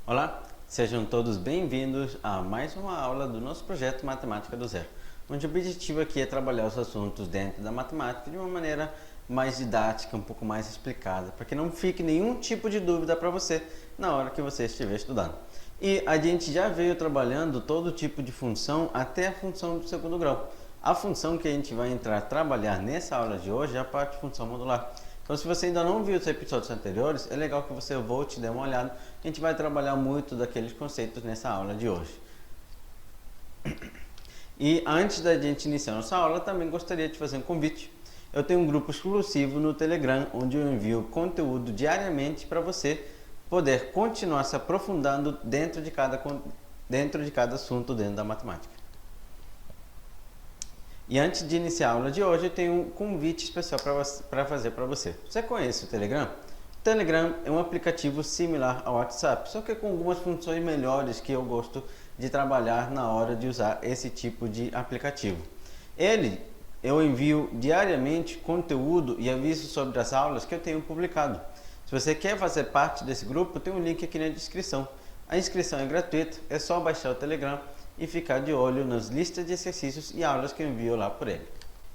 Olá, sejam todos bem-vindos a mais uma aula do nosso projeto Matemática do Zero, onde o objetivo aqui é trabalhar os assuntos dentro da matemática de uma maneira mais didática, um pouco mais explicada, para que não fique nenhum tipo de dúvida para você na hora que você estiver estudando. E a gente já veio trabalhando todo tipo de função até a função do segundo grau. A função que a gente vai entrar a trabalhar nessa aula de hoje é a parte de função modular. Então, se você ainda não viu os episódios anteriores, é legal que você volte e dê uma olhada. A gente vai trabalhar muito daqueles conceitos nessa aula de hoje. E antes da gente iniciar nossa aula, também gostaria de fazer um convite. Eu tenho um grupo exclusivo no Telegram, onde eu envio conteúdo diariamente para você poder continuar se aprofundando dentro de cada assunto dentro da matemática. E antes de iniciar a aula de hoje, eu tenho um convite especial para fazer para você. Você conhece o Telegram? O Telegram é um aplicativo similar ao WhatsApp, só que com algumas funções melhores que eu gosto de trabalhar na hora de usar esse tipo de aplicativo. Eu envio diariamente conteúdo e avisos sobre as aulas que eu tenho publicado. Se você quer fazer parte desse grupo, tem um link aqui na descrição. A inscrição é gratuita, é só baixar o Telegram e ficar de olho nas listas de exercícios e aulas que eu envio lá por ele.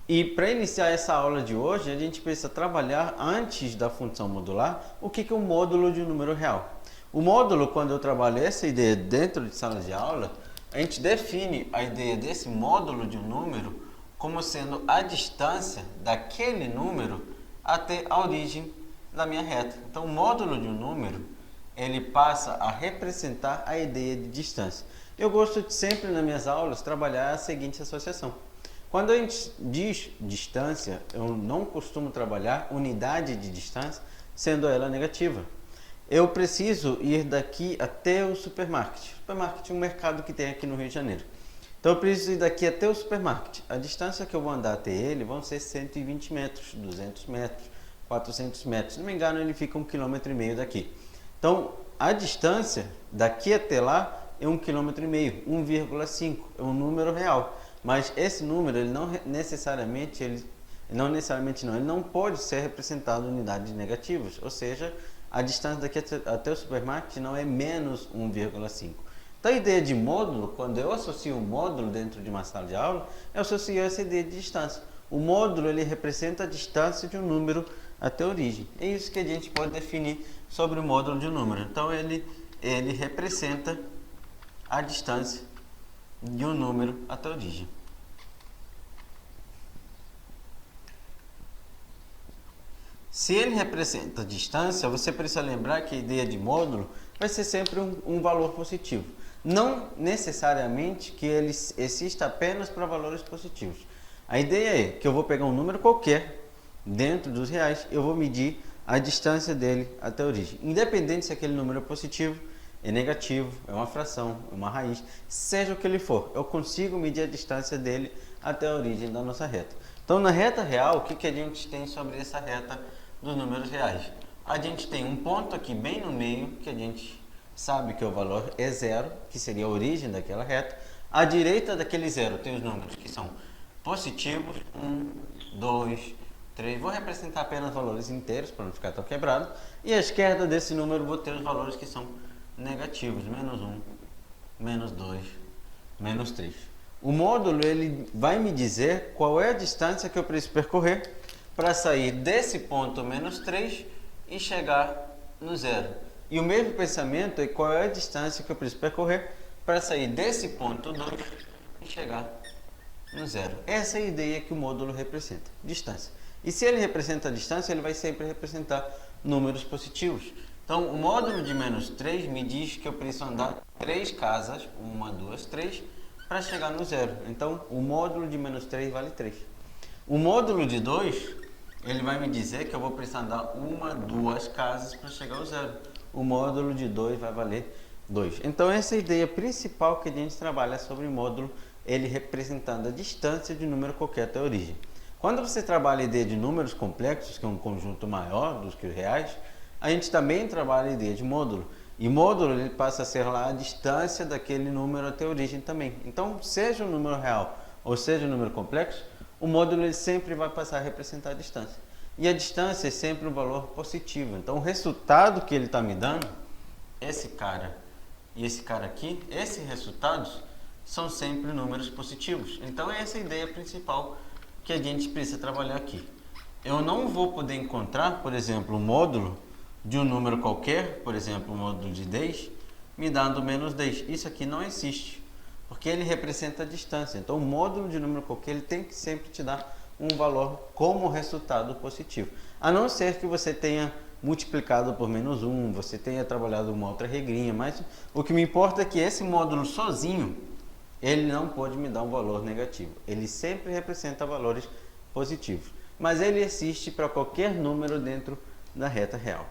E para iniciar essa aula de hoje, a gente precisa trabalhar antes da função modular o que é um módulo de um número real. O módulo, quando eu trabalho essa ideia dentro de sala de aula, a gente define a ideia desse módulo de um número como sendo a distância daquele número até a origem da minha reta. Então, o módulo de um número, ele passa a representar a ideia de distância. Eu gosto de sempre nas minhas aulas trabalhar a seguinte associação. Quando a gente diz distância, eu não costumo trabalhar unidade de distância, sendo ela negativa. Eu preciso ir daqui até o supermarket. O supermarket é um mercado que tem aqui no Rio de Janeiro. Então eu preciso ir daqui até o supermarket. A distância que eu vou andar até ele vão ser 120 metros, 200 metros, 400 metros. Se não me engano, ele fica 1,5 km daqui. Então, a distância daqui até lá é 1,5 km, 1,5, é um número real. Mas esse número, ele não pode ser representado em unidades negativas. Ou seja, a distância daqui até o supermarket não é menos 1,5. Então, a ideia de módulo, quando eu associo um módulo dentro de uma sala de aula, eu associo essa ideia de distância. O módulo, ele representa a distância de um número até a origem. É isso que a gente pode definir sobre o módulo de um número. Então, ele representa a distância de um número até a origem. Se ele representa a distância, você precisa lembrar que a ideia de módulo vai ser sempre um valor positivo. Não necessariamente que ele exista apenas para valores positivos. A ideia é que eu vou pegar um número qualquer, dentro dos reais, eu vou medir a distância dele até a origem. Independente se aquele número é positivo, é negativo, é uma fração, é uma raiz, seja o que ele for, eu consigo medir a distância dele até a origem da nossa reta. Então, na reta real, o que a gente tem sobre essa reta dos números reais? A gente tem um ponto aqui bem no meio, que a gente sabe que o valor é zero, que seria a origem daquela reta. À direita daquele zero tem os números que são positivos, 1, 2, 3. Vou representar apenas valores inteiros, para não ficar tão quebrado. E à esquerda desse número vou ter os valores que são negativos, menos 1, menos 2, menos 3. O módulo, ele vai me dizer qual é a distância que eu preciso percorrer para sair desse ponto menos 3 e chegar no zero. E o mesmo pensamento é qual é a distância que eu preciso percorrer para sair desse ponto 2 e chegar no zero. Essa é a ideia que o módulo representa, distância. E se ele representa a distância, ele vai sempre representar números positivos. Então, o módulo de menos 3 me diz que eu preciso andar 3 casas, 1, 2, 3, para chegar no zero. Então, o módulo de menos 3 vale 3. O módulo de 2, ele vai me dizer que eu vou precisar andar 1, 2 casas para chegar ao zero. O módulo de 2 vai valer 2. Então, essa é a ideia principal que a gente trabalha sobre o módulo, ele representando a distância de um número qualquer até a origem. Quando você trabalha a ideia de números complexos, que é um conjunto maior dos que os reais, a gente também trabalha a ideia de módulo. E módulo, ele passa a ser lá a distância daquele número até a origem também. Então, seja um número real ou seja um número complexo, o módulo ele sempre vai passar a representar a distância. E a distância é sempre um valor positivo. Então, o resultado que ele está me dando, esse cara e esse cara aqui, esses resultados são sempre números positivos. Então essa é a ideia principal que a gente precisa trabalhar aqui. Eu não vou poder encontrar, por exemplo, um módulo de um número qualquer, por exemplo, um módulo de 10, me dando menos 10. Isso aqui não existe, porque ele representa a distância. Então o módulo de número qualquer ele tem que sempre te dar um valor como resultado positivo. A não ser que você tenha multiplicado por menos 1, você tenha trabalhado uma outra regrinha, mas o que me importa é que esse módulo sozinho, ele não pode me dar um valor negativo. Ele sempre representa valores positivos. Mas ele existe para qualquer número dentro da reta real.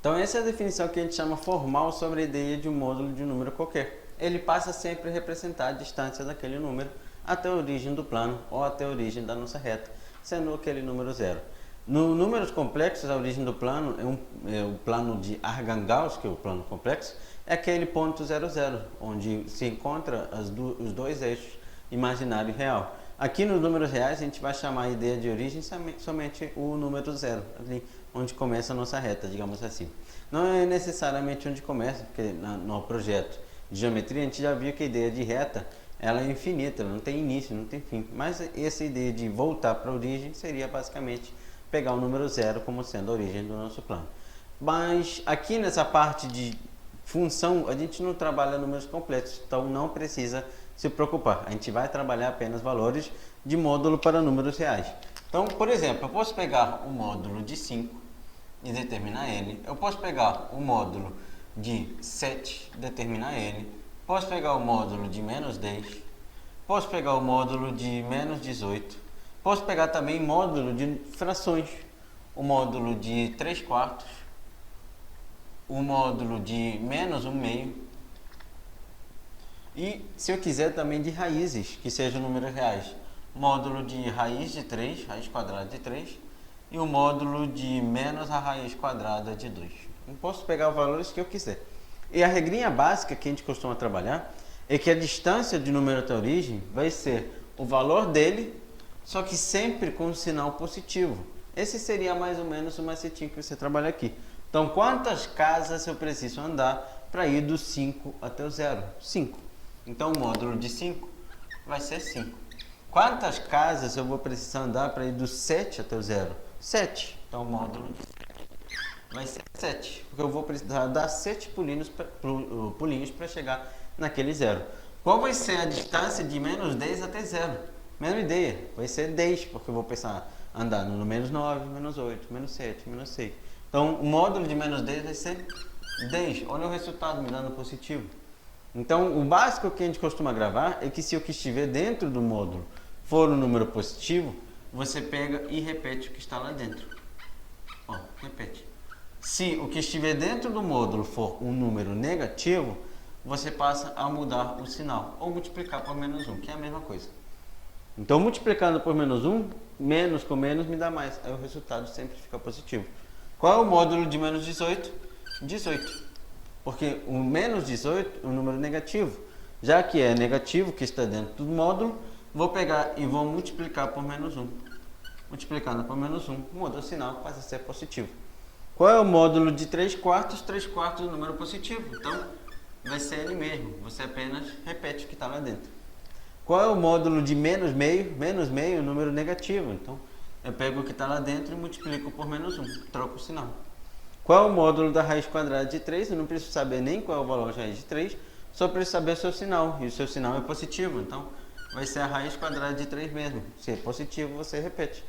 Então essa é a definição que a gente chama formal sobre a ideia de um módulo de um número qualquer. Ele passa sempre a representar a distância daquele número até a origem do plano ou até a origem da nossa reta, sendo aquele número zero. No números complexos, a origem do plano é o plano de Argand-Gauss, que é o plano complexo, é aquele ponto 0, 0, onde se encontra os dois eixos imaginário e real. Aqui nos números reais a gente vai chamar a ideia de origem somente o número zero, ali onde começa a nossa reta, digamos assim. Não é necessariamente onde começa, porque no projeto de geometria a gente já viu que a ideia de reta ela é infinita, ela não tem início, não tem fim. Mas essa ideia de voltar para a origem seria basicamente pegar o número zero como sendo a origem do nosso plano. Mas aqui nessa parte de função a gente não trabalha números completos, então não precisa se preocupar. A gente vai trabalhar apenas valores de módulo para números reais. Então, por exemplo, eu posso pegar o módulo de 5 e determinar ele. Eu posso pegar o módulo de 7 e determinar ele. Posso pegar o módulo de menos 10. Posso pegar o módulo de menos 18. Posso pegar também módulo de frações. O módulo de 3 quartos. O módulo de menos 1 meio. E se eu quiser também de raízes, que sejam números reais. Módulo de raiz de 3, raiz quadrada de 3. E o módulo de menos a raiz quadrada de 2. Eu posso pegar os valores que eu quiser. E a regrinha básica que a gente costuma trabalhar é que a distância de número até a origem vai ser o valor dele, só que sempre com um sinal positivo. Esse seria mais ou menos o macetinho que você trabalha aqui. Então, quantas casas eu preciso andar para ir do 5 até o 0? 5. Então, o módulo de 5 vai ser 5. Quantas casas eu vou precisar andar para ir do 7 até o 0? 7. Então, o módulo de 7 vai ser 7. Porque eu vou precisar dar 7 pulinhos para chegar naquele 0. Qual vai ser a distância de menos 10 até 0? Mesma ideia. Vai ser 10, porque eu vou pensar andar no menos 9, menos 8, menos 7, menos 6. Então, o módulo de menos 10 vai ser 10. Olha o resultado me dando positivo. Então, o básico que a gente costuma gravar é que se o que estiver dentro do módulo for um número positivo, você pega e repete o que está lá dentro. Ó, repete. Se o que estiver dentro do módulo for um número negativo, você passa a mudar o sinal, ou multiplicar por menos 1, que é a mesma coisa. Então, multiplicando por menos 1, menos com menos me dá mais. Aí o resultado sempre fica positivo. Qual é o módulo de menos 18? 18. Porque o menos 18 é um número negativo. Já que é negativo, que está dentro do módulo, vou pegar e vou multiplicar por menos 1. Multiplicando por menos 1, muda o sinal, passa a ser positivo. Qual é o módulo de 3 quartos? 3 quartos é um número positivo. Então, vai ser ele mesmo. Você apenas repete o que está lá dentro. Qual é o módulo de menos meio? Menos meio é um número negativo. Então, eu pego o que está lá dentro e multiplico por menos 1. Troco o sinal. Qual é o módulo da raiz quadrada de 3? Eu não preciso saber nem qual é o valor de raiz de 3. Só preciso saber o seu sinal. E o seu sinal é positivo. Então, vai ser a raiz quadrada de 3 mesmo. Se é positivo, você repete.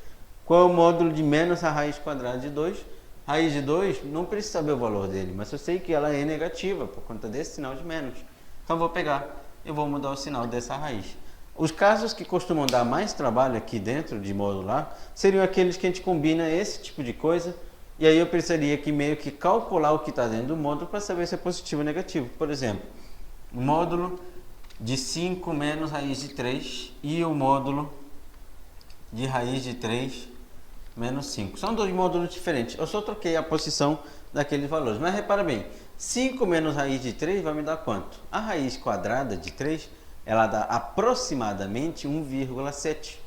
Qual é o módulo de menos a raiz quadrada de 2? Raiz de 2, não preciso saber o valor dele, mas eu sei que ela é negativa por conta desse sinal de menos. Então, vou pegar e vou mudar o sinal dessa raiz. Os casos que costumam dar mais trabalho aqui dentro de modular seriam aqueles que a gente combina esse tipo de coisa, e aí eu precisaria que meio que calcular o que está dentro do módulo para saber se é positivo ou negativo. Por exemplo, o módulo de 5 menos raiz de 3 e o módulo de raiz de 3 menos 5. São dois módulos diferentes. Eu só troquei a posição daqueles valores. Mas repara bem, 5 menos raiz de 3 vai me dar quanto? A raiz quadrada de 3, ela dá aproximadamente 1,7.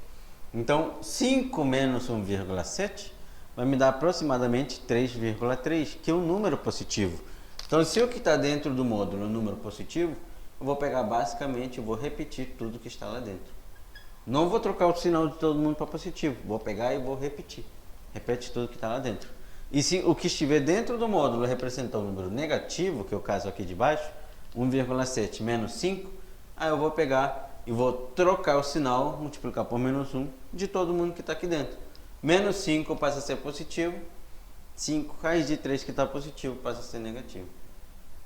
Então, 5 menos 1,7 vai me dar aproximadamente 3,3, que é um número positivo. Então, se o que está dentro do módulo é um número positivo, eu vou pegar basicamente, eu vou repetir tudo que está lá dentro. Não vou trocar o sinal de todo mundo para positivo, vou pegar e vou repetir. Repete tudo que está lá dentro. E se o que estiver dentro do módulo representar um número negativo, que é o caso aqui de baixo, 1,7 menos 5, aí eu vou pegar e vou trocar o sinal, multiplicar por menos 1 de todo mundo que está aqui dentro. Menos 5 passa a ser positivo, 5 raiz de 3 que está positivo passa a ser negativo.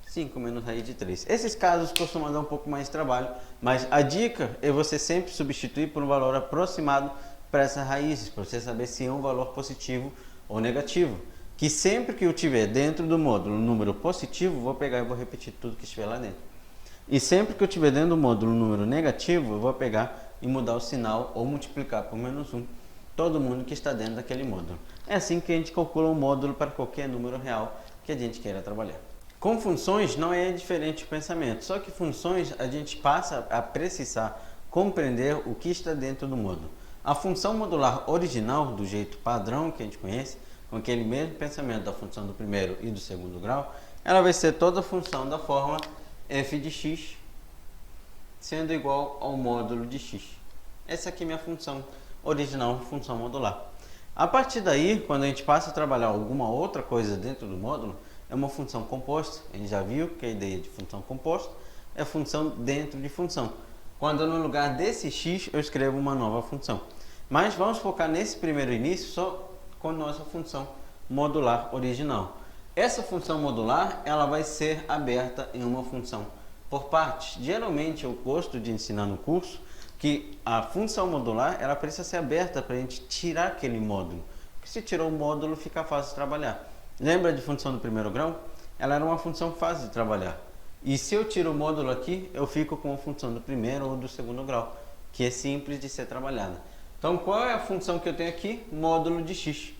5 menos raiz de 3. Esses casos costumam dar um pouco mais de trabalho, mas a dica é você sempre substituir por um valor aproximado para essas raízes, para você saber se é um valor positivo ou negativo. Que sempre que eu tiver dentro do módulo um número positivo, vou pegar e vou repetir tudo que estiver lá dentro. E sempre que eu tiver dentro do módulo um número negativo, eu vou pegar e mudar o sinal ou multiplicar por menos 1 todo mundo que está dentro daquele módulo. É assim que a gente calcula um módulo para qualquer número real que a gente queira trabalhar. Com funções não é diferente o pensamento, só que funções a gente passa a precisar compreender o que está dentro do módulo. A função modular original, do jeito padrão que a gente conhece, com aquele mesmo pensamento da função do primeiro e do segundo grau, ela vai ser toda a função da forma f de x sendo igual ao módulo de x. Essa aqui é minha função original, função modular. A partir daí, quando a gente passa a trabalhar alguma outra coisa dentro do módulo, é uma função composta. A gente já viu que a ideia de função composta é função dentro de função. Quando no lugar desse x eu escrevo uma nova função. Mas vamos focar nesse primeiro início só com nossa função modular original. Essa função modular ela vai ser aberta em uma função por partes. Geralmente eu gosto de ensinar no curso que a função modular ela precisa ser aberta para a gente tirar aquele módulo. Porque se tirou o módulo fica fácil de trabalhar. Lembra de função do primeiro grau? Ela era uma função fácil de trabalhar. E se eu tiro o módulo aqui, eu fico com a função do primeiro ou do segundo grau, que é simples de ser trabalhada. Então, qual é a função que eu tenho aqui? Módulo de x.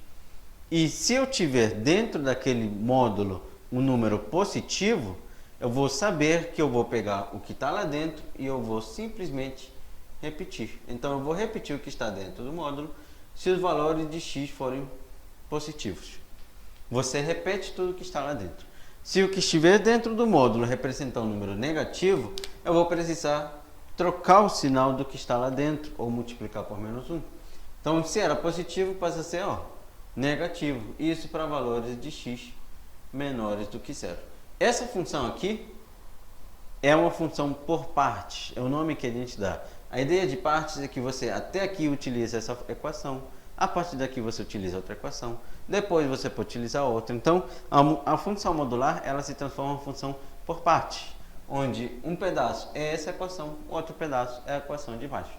E se eu tiver dentro daquele módulo um número positivo, eu vou saber que eu vou pegar o que está lá dentro e eu vou simplesmente repetir. Então, eu vou repetir o que está dentro do módulo se os valores de x forem positivos. Você repete tudo que está lá dentro. Se o que estiver dentro do módulo representar um número negativo, eu vou precisar trocar o sinal do que está lá dentro, ou multiplicar por menos 1. Então, se era positivo, passa a ser negativo. Isso para valores de x menores do que zero. Essa função aqui é uma função por partes, é o nome que a gente dá. A ideia de partes é que você até aqui utiliza essa equação, a partir daqui você utiliza outra equação, depois você pode utilizar outra. Então, a função modular ela se transforma em uma função por partes, onde um pedaço é essa equação, outro pedaço é a equação de baixo.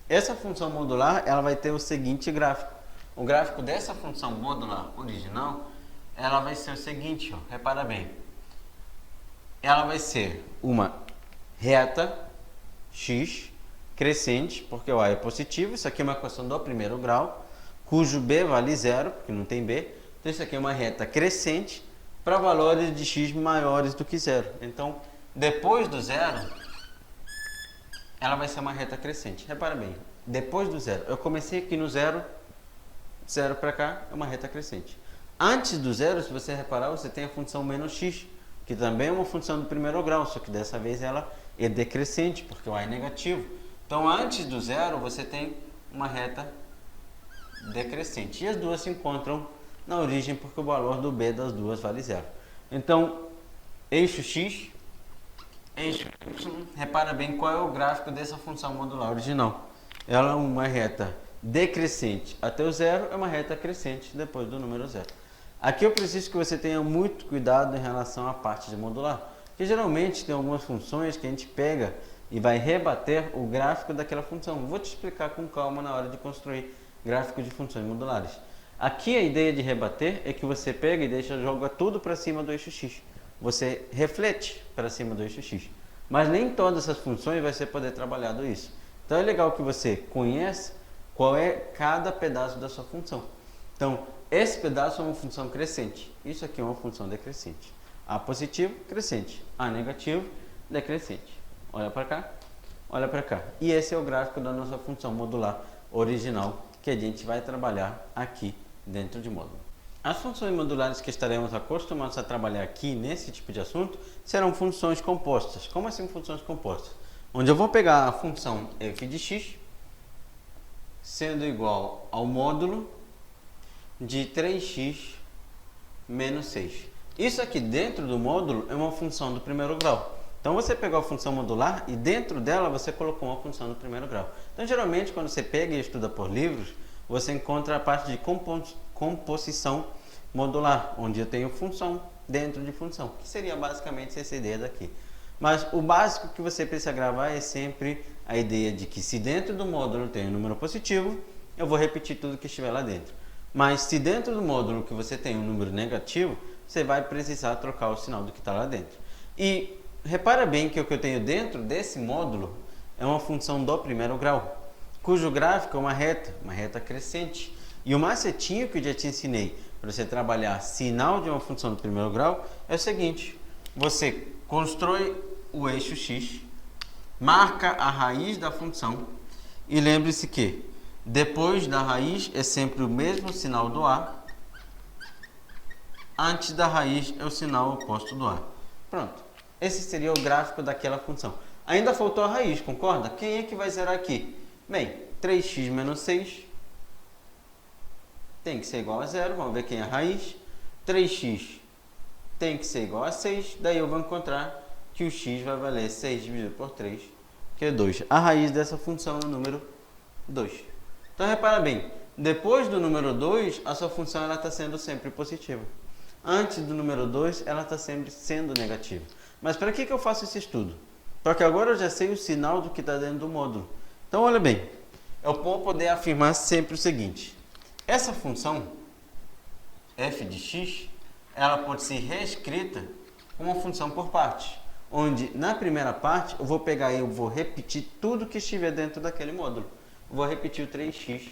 Essa função modular ela vai ter o seguinte gráfico. O gráfico dessa função modular original, ela vai ser o seguinte, repara bem. Ela vai ser uma reta x crescente, porque o a é positivo, isso aqui é uma equação do primeiro grau, cujo b vale zero, porque não tem b. Então isso aqui é uma reta crescente para valores de x maiores do que zero. Então, depois do zero, ela vai ser uma reta crescente. Repara bem, depois do zero, eu comecei aqui no zero, zero para cá é uma reta crescente. Antes do zero, se você reparar, você tem a função menos x, que também é uma função do primeiro grau, só que dessa vez ela é decrescente, porque o a é negativo. Então, antes do zero, você tem uma reta decrescente. E as duas se encontram na origem, porque o valor do b das duas vale zero. Então, eixo x, eixo y, repara bem qual é o gráfico dessa função modular original. Ela é uma reta decrescente até o zero, é uma reta crescente depois do número zero. Aqui eu preciso que você tenha muito cuidado em relação à parte de modular, porque geralmente tem algumas funções que a gente pega e vai rebater o gráfico daquela função. Vou te explicar com calma na hora de construir gráfico de funções modulares. Aqui a ideia de rebater é que você pega e joga tudo para cima do eixo x. Você reflete para cima do eixo x. Mas nem todas essas funções vai ser poder trabalhado isso. Então é legal que você conheça qual é cada pedaço da sua função. Então, esse pedaço é uma função crescente. Isso aqui é uma função decrescente. A positivo, crescente. A negativo, decrescente. Olha para cá, olha para cá. E esse é o gráfico da nossa função modular original que a gente vai trabalhar aqui dentro de módulo. As funções modulares que estaremos acostumados a trabalhar aqui nesse tipo de assunto serão funções compostas. Como assim funções compostas? Onde eu vou pegar a função f de x sendo igual ao módulo de 3x menos 6. Isso aqui dentro do módulo é uma função do primeiro grau. Então você pegou a função modular e dentro dela você colocou uma função do primeiro grau. Então geralmente quando você pega e estuda por livros, você encontra a parte de composição modular, onde eu tenho função dentro de função, que seria basicamente essa ideia daqui. Mas o básico que você precisa gravar é sempre a ideia de que se dentro do módulo tem um número positivo, eu vou repetir tudo que estiver lá dentro. Mas se dentro do módulo que você tem um número negativo, você vai precisar trocar o sinal do que está lá dentro. E repara bem que o que eu tenho dentro desse módulo é uma função do primeiro grau, cujo gráfico é uma reta crescente. E o macetinho que eu já te ensinei para você trabalhar sinal de uma função do primeiro grau é o seguinte: você constrói o eixo x, marca a raiz da função e lembre-se que depois da raiz é sempre o mesmo sinal do a, antes da raiz é o sinal oposto do a. Pronto, esse seria o gráfico daquela função. Ainda faltou a raiz, concorda? Quem é que vai zerar aqui? Bem, 3x menos 6 tem que ser igual a zero, vamos ver quem é a raiz. 3x tem que ser igual a 6, daí eu vou encontrar que o x vai valer 6 dividido por 3, que é 2. A raiz dessa função é o número 2. Então repara bem, depois do número 2, a sua função está sendo sempre positiva. Antes do número 2, ela está sempre sendo negativa. Mas para que eu faço esse estudo? Porque agora eu já sei o sinal do que está dentro do módulo. Então olha bem, eu vou poder afirmar sempre o seguinte: essa função f de x, ela pode ser reescrita como uma função por partes, onde na primeira parte eu vou pegar e eu vou repetir tudo que estiver dentro daquele módulo. Eu vou repetir o 3x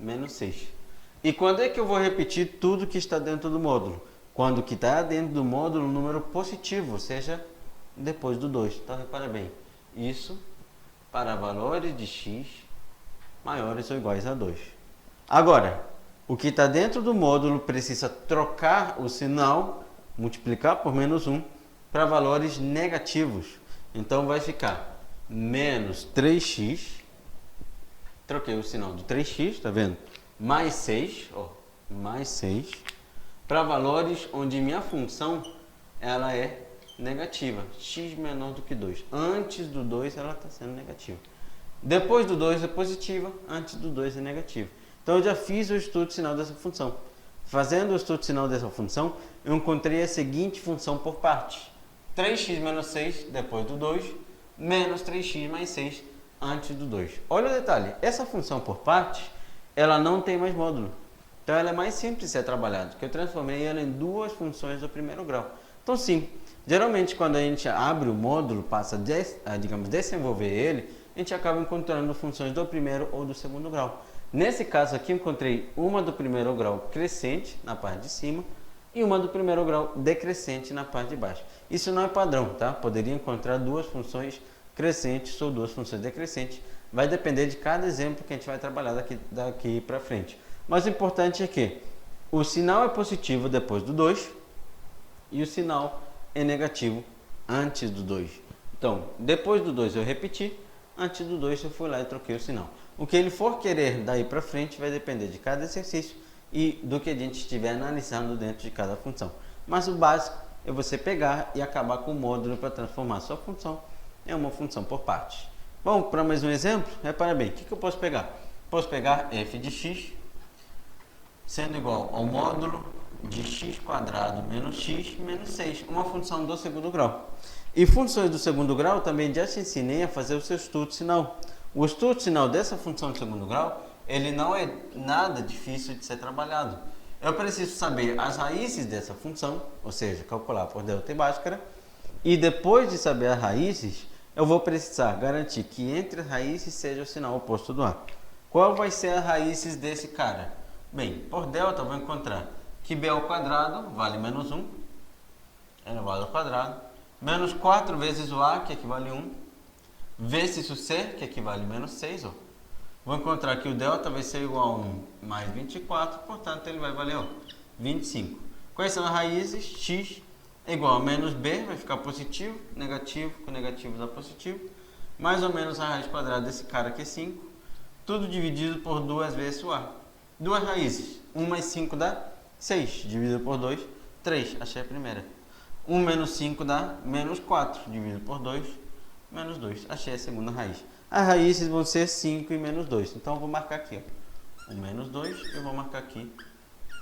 menos 6. E quando é que eu vou repetir tudo que está dentro do módulo? Quando o que está dentro do módulo é um número positivo, ou seja, depois do 2. Então repara bem, isso para valores de x maiores ou iguais a 2. Agora, o que está dentro do módulo precisa trocar o sinal, multiplicar por menos 1, para valores negativos. Então vai ficar menos 3x, troquei o sinal do 3x, tá vendo? Mais 6, mais 6, para valores onde minha função ela é negativa, x menor do que 2. Antes do 2 ela está sendo negativa. Depois do 2 é positiva, antes do 2 é negativa. Então eu já fiz o estudo de sinal dessa função. Fazendo o estudo de sinal dessa função, eu encontrei a seguinte função por partes: 3x menos 6 depois do 2, menos 3x mais 6 antes do 2. Olha o detalhe, essa função por partes, ela não tem mais módulo. Então ela é mais simples de ser trabalhada, porque eu transformei ela em duas funções do primeiro grau. Então sim, geralmente quando a gente abre o módulo, passa a desenvolver ele, a gente acaba encontrando funções do primeiro ou do segundo grau. Nesse caso aqui, eu encontrei uma do primeiro grau crescente na parte de cima e uma do primeiro grau decrescente na parte de baixo. Isso não é padrão, tá? Poderia encontrar duas funções crescentes ou duas funções decrescentes. Vai depender de cada exemplo que a gente vai trabalhar daqui para frente. Mas o importante é que o sinal é positivo depois do 2 e o sinal é negativo antes do 2. Então, depois do 2 eu repeti, antes do 2 eu fui lá e troquei o sinal. O que ele for querer daí para frente vai depender de cada exercício e do que a gente estiver analisando dentro de cada função. Mas o básico é você pegar e acabar com o módulo para transformar a sua função em uma função por partes. Vamos para mais um exemplo? Repara bem, o que eu posso pegar? Posso pegar f de x sendo igual ao módulo de x quadrado menos x menos 6, uma função do segundo grau. E funções do segundo grau também já te ensinei a fazer o seu estudo de sinal. O estudo de sinal dessa função de segundo grau, ele não é nada difícil de ser trabalhado. Eu preciso saber as raízes dessa função, ou seja, calcular por delta e bhaskara, e depois de saber as raízes, eu vou precisar garantir que entre as raízes seja o sinal oposto do a. Qual vai ser as raízes desse cara? Bem, por delta eu vou encontrar que b ao quadrado vale menos 1, elevado ao quadrado, menos 4 vezes o a, que equivale a 1, vezes o c, que equivale a menos 6. Vou encontrar que o delta vai ser igual a 1 mais 24, portanto ele vai valer 25. Quais são as raízes? X é igual a menos b, vai ficar positivo, negativo, com negativo dá positivo, mais ou menos a raiz quadrada desse cara aqui é 5, tudo dividido por 2 vezes o a. Duas raízes, 1 mais 5 dá 6, dividido por 2, 3, achei a primeira. 1 menos 5 dá menos 4, dividido por 2, menos 2, achei a segunda raiz. As raízes vão ser 5 e menos 2, então eu vou marcar aqui, ó, o menos 2, eu vou marcar aqui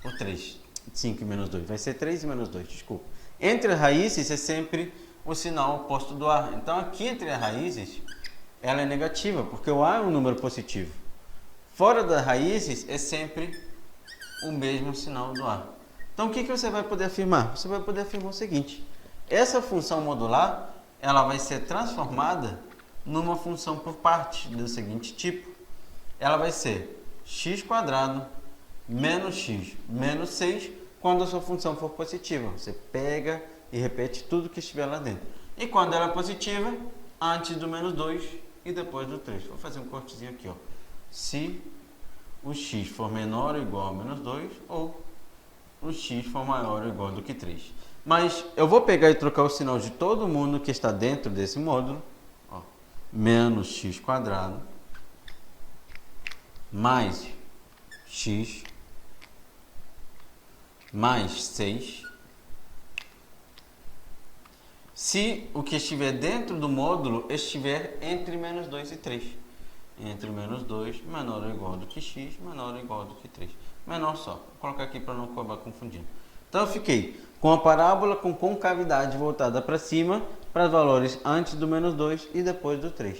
o 3, 5 e menos 2, vai ser 3 e menos 2, desculpa. Entre as raízes é sempre o sinal oposto do a, então aqui entre as raízes ela é negativa, porque o a é um número positivo. Fora das raízes é sempre o mesmo sinal do a. Então o que você vai poder afirmar? Você vai poder afirmar o seguinte: essa função modular ela vai ser transformada numa função por parte do seguinte tipo. Ela vai ser x² menos x menos 6 quando a sua função for positiva. Você pega e repete tudo que estiver lá dentro. E quando ela é positiva, antes do menos 2 e depois do 3. Vou fazer um cortezinho aqui, ó. Se o x for menor ou igual a menos 2 ou o x for maior ou igual do que 3. Mas eu vou pegar e trocar o sinal de todo mundo que está dentro desse módulo. Ó, menos x² mais x mais 6. Se o que estiver dentro do módulo estiver entre menos 2 e 3. Entre menos 2, menor ou igual do que x, menor ou igual do que 3. Menor só. Vou colocar aqui para não acabar confundindo. Então eu fiquei com a parábola com concavidade voltada para cima, para os valores antes do menos 2 e depois do 3.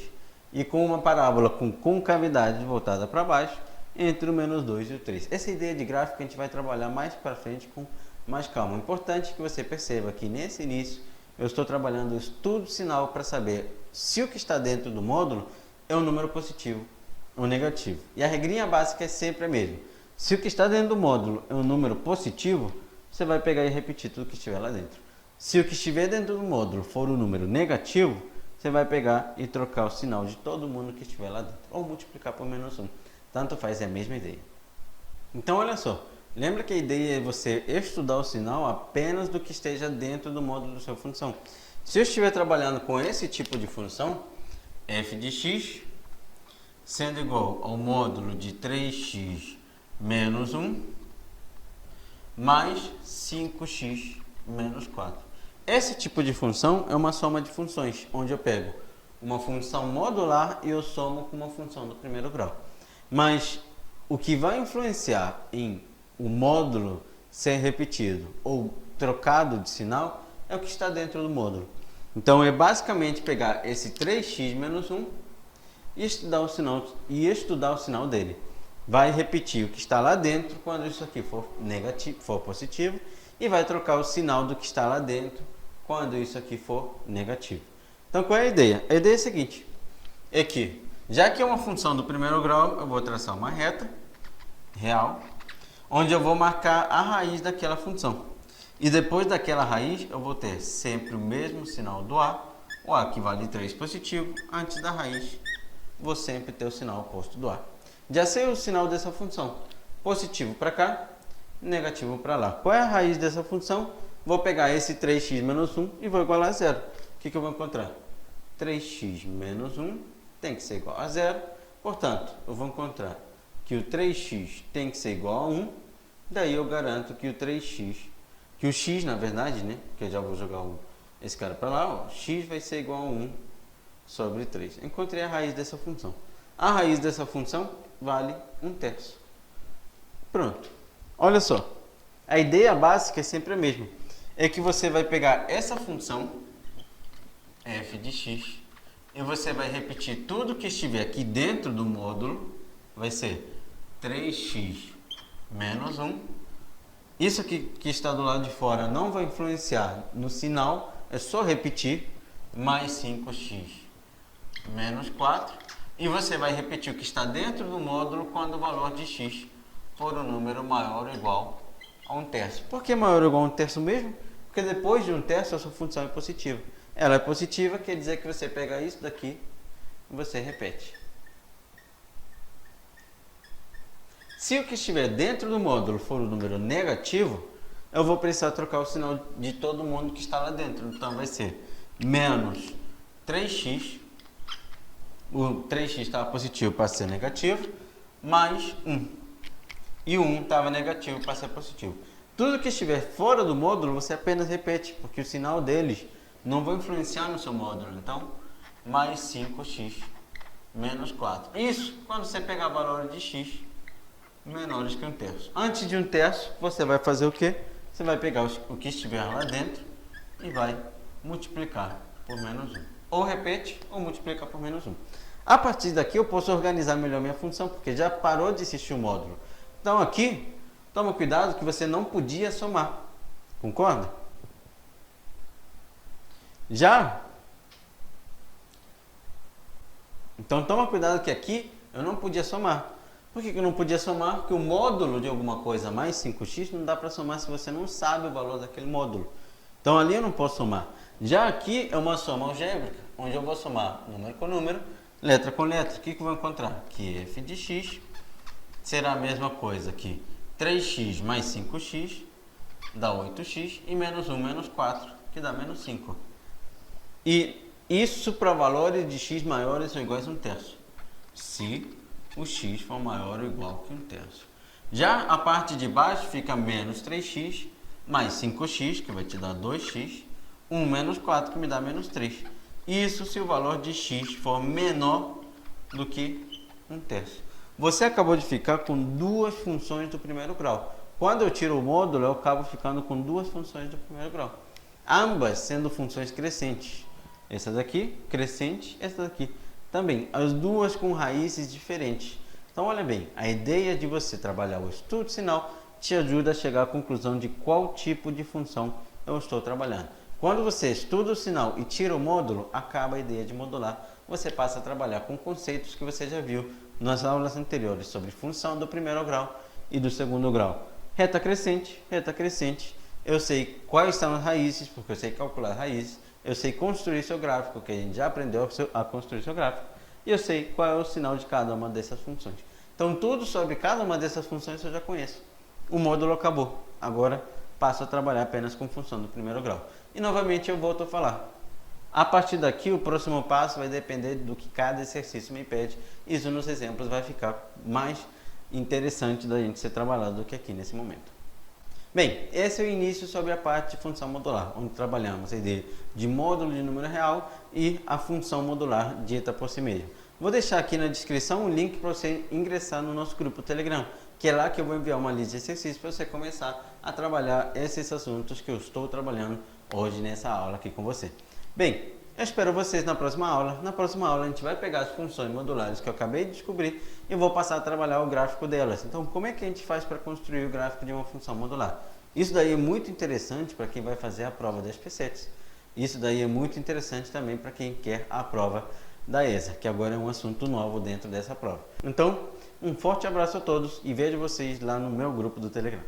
E com uma parábola com concavidade voltada para baixo, entre o menos 2 e o 3. Essa ideia de gráfico a gente vai trabalhar mais para frente com mais calma. É importante que você perceba que nesse início eu estou trabalhando o estudo sinal para saber se o que está dentro do módulo é um número positivo ou negativo. E a regrinha básica é sempre a mesma. Se o que está dentro do módulo é um número positivo, você vai pegar e repetir tudo que estiver lá dentro. Se o que estiver dentro do módulo for um número negativo, você vai pegar e trocar o sinal de todo mundo que estiver lá dentro. Ou multiplicar por menos 1. Tanto faz, é a mesma ideia. Então, olha só. Lembra que a ideia é você estudar o sinal apenas do que esteja dentro do módulo da sua função. Se eu estiver trabalhando com esse tipo de função, f de x sendo igual ao módulo de 3x menos 1 mais 5x menos 4. Esse tipo de função é uma soma de funções, onde eu pego uma função modular e eu somo com uma função do primeiro grau. Mas o que vai influenciar em o módulo ser repetido ou trocado de sinal é o que está dentro do módulo. Então é basicamente pegar esse 3x menos 1 e estudar o sinal dele. Vai repetir o que está lá dentro quando isso aqui for negativo, for positivo, e vai trocar o sinal do que está lá dentro quando isso aqui for negativo. Então qual é a ideia? A ideia é a seguinte, é que já que é uma função do primeiro grau, eu vou traçar uma reta real, onde eu vou marcar a raiz daquela função. E depois daquela raiz, eu vou ter sempre o mesmo sinal do a. O a que vale 3 positivo, antes da raiz, vou sempre ter o sinal oposto do a. Já sei o sinal dessa função. Positivo para cá, negativo para lá. Qual é a raiz dessa função? Vou pegar esse 3x menos 1 e vou igualar a zero. O que eu vou encontrar? 3x menos 1 tem que ser igual a zero. Portanto, eu vou encontrar que o 3x tem que ser igual a 1. Daí eu garanto que o 3x, que o x na verdade, né? Porque eu já vou jogar esse cara para lá, ó, x vai ser igual a 1 sobre 3. Encontrei a raiz dessa função. A raiz dessa função vale 1/3. Pronto. Olha só. A ideia básica é sempre a mesma. É que você vai pegar essa função, f de x, e você vai repetir tudo que estiver aqui dentro do módulo. Vai ser 3x menos 1. Isso aqui que está do lado de fora não vai influenciar no sinal. É só repetir. Mais 5x menos 4. E você vai repetir o que está dentro do módulo quando o valor de x for um número maior ou igual a 1/3. Por que maior ou igual a 1/3 mesmo? Porque depois de 1/3 a sua função é positiva. Ela é positiva, quer dizer que você pega isso daqui e você repete. Se o que estiver dentro do módulo for o número negativo, eu vou precisar trocar o sinal de todo mundo que está lá dentro. Então vai ser menos 3x, o 3x estava positivo para ser negativo, mais 1. E o 1 estava negativo para ser positivo. Tudo que estiver fora do módulo, você apenas repete, porque o sinal deles não vai influenciar no seu módulo. Então, mais 5x menos 4. Isso quando você pegar valores de x menores que 1/3. Antes de 1/3, você vai fazer o quê? Você vai pegar o que estiver lá dentro e vai multiplicar por menos 1. Ou repete, ou multiplica por menos 1. A partir daqui eu posso organizar melhor minha função, porque já parou de existir o módulo. Então aqui, toma cuidado que você não podia somar. Concorda? Então toma cuidado que aqui eu não podia somar. Por que eu não podia somar? Porque o módulo de alguma coisa mais 5x não dá para somar se você não sabe o valor daquele módulo. Então ali eu não posso somar. Já aqui é uma soma algébrica, onde eu vou somar número com número, letra com letra. O que eu vou encontrar? Que f de x será a mesma coisa que 3x mais 5x dá 8x e menos 1 menos 4, que dá menos 5. E isso para valores de x maiores ou iguais a 1/3. Se o x for maior ou igual que 1/3. Já a parte de baixo fica menos 3x mais 5x, que vai te dar 2x, 1 menos 4, que me dá menos 3. Isso se o valor de x for menor do que 1/3. Você acabou de ficar com duas funções do primeiro grau. Quando eu tiro o módulo, eu acabo ficando com duas funções do primeiro grau. Ambas sendo funções crescentes. Essa daqui, crescente, essa daqui também, as duas com raízes diferentes. Então olha bem, a ideia de você trabalhar o estudo de sinal te ajuda a chegar à conclusão de qual tipo de função eu estou trabalhando. Quando você estuda o sinal e tira o módulo, acaba a ideia de modular. Você passa a trabalhar com conceitos que você já viu nas aulas anteriores sobre função do primeiro grau e do segundo grau. Reta crescente, eu sei quais são as raízes, porque eu sei calcular raízes. Eu sei construir seu gráfico, que a gente já aprendeu a construir seu gráfico. E eu sei qual é o sinal de cada uma dessas funções. Então, tudo sobre cada uma dessas funções eu já conheço. O módulo acabou. Agora, passo a trabalhar apenas com função do primeiro grau. E, novamente, eu volto a falar. A partir daqui, o próximo passo vai depender do que cada exercício me pede. Isso nos exemplos vai ficar mais interessante da gente ser trabalhado do que aqui nesse momento. Bem, esse é o início sobre a parte de função modular, onde trabalhamos a ideia de módulo de número real e a função modular dita por si mesma. Vou deixar aqui na descrição o link para você ingressar no nosso grupo Telegram, que é lá que eu vou enviar uma lista de exercícios para você começar a trabalhar esses assuntos que eu estou trabalhando hoje nessa aula aqui com você. Bem, eu espero vocês na próxima aula. Na próxima aula a gente vai pegar as funções modulares que eu acabei de descobrir e vou passar a trabalhar o gráfico delas. Então, como é que a gente faz para construir o gráfico de uma função modular? Isso daí é muito interessante para quem vai fazer a prova da SP7. Isso daí é muito interessante também para quem quer a prova da ESA, que agora é um assunto novo dentro dessa prova. Então, um forte abraço a todos e vejo vocês lá no meu grupo do Telegram.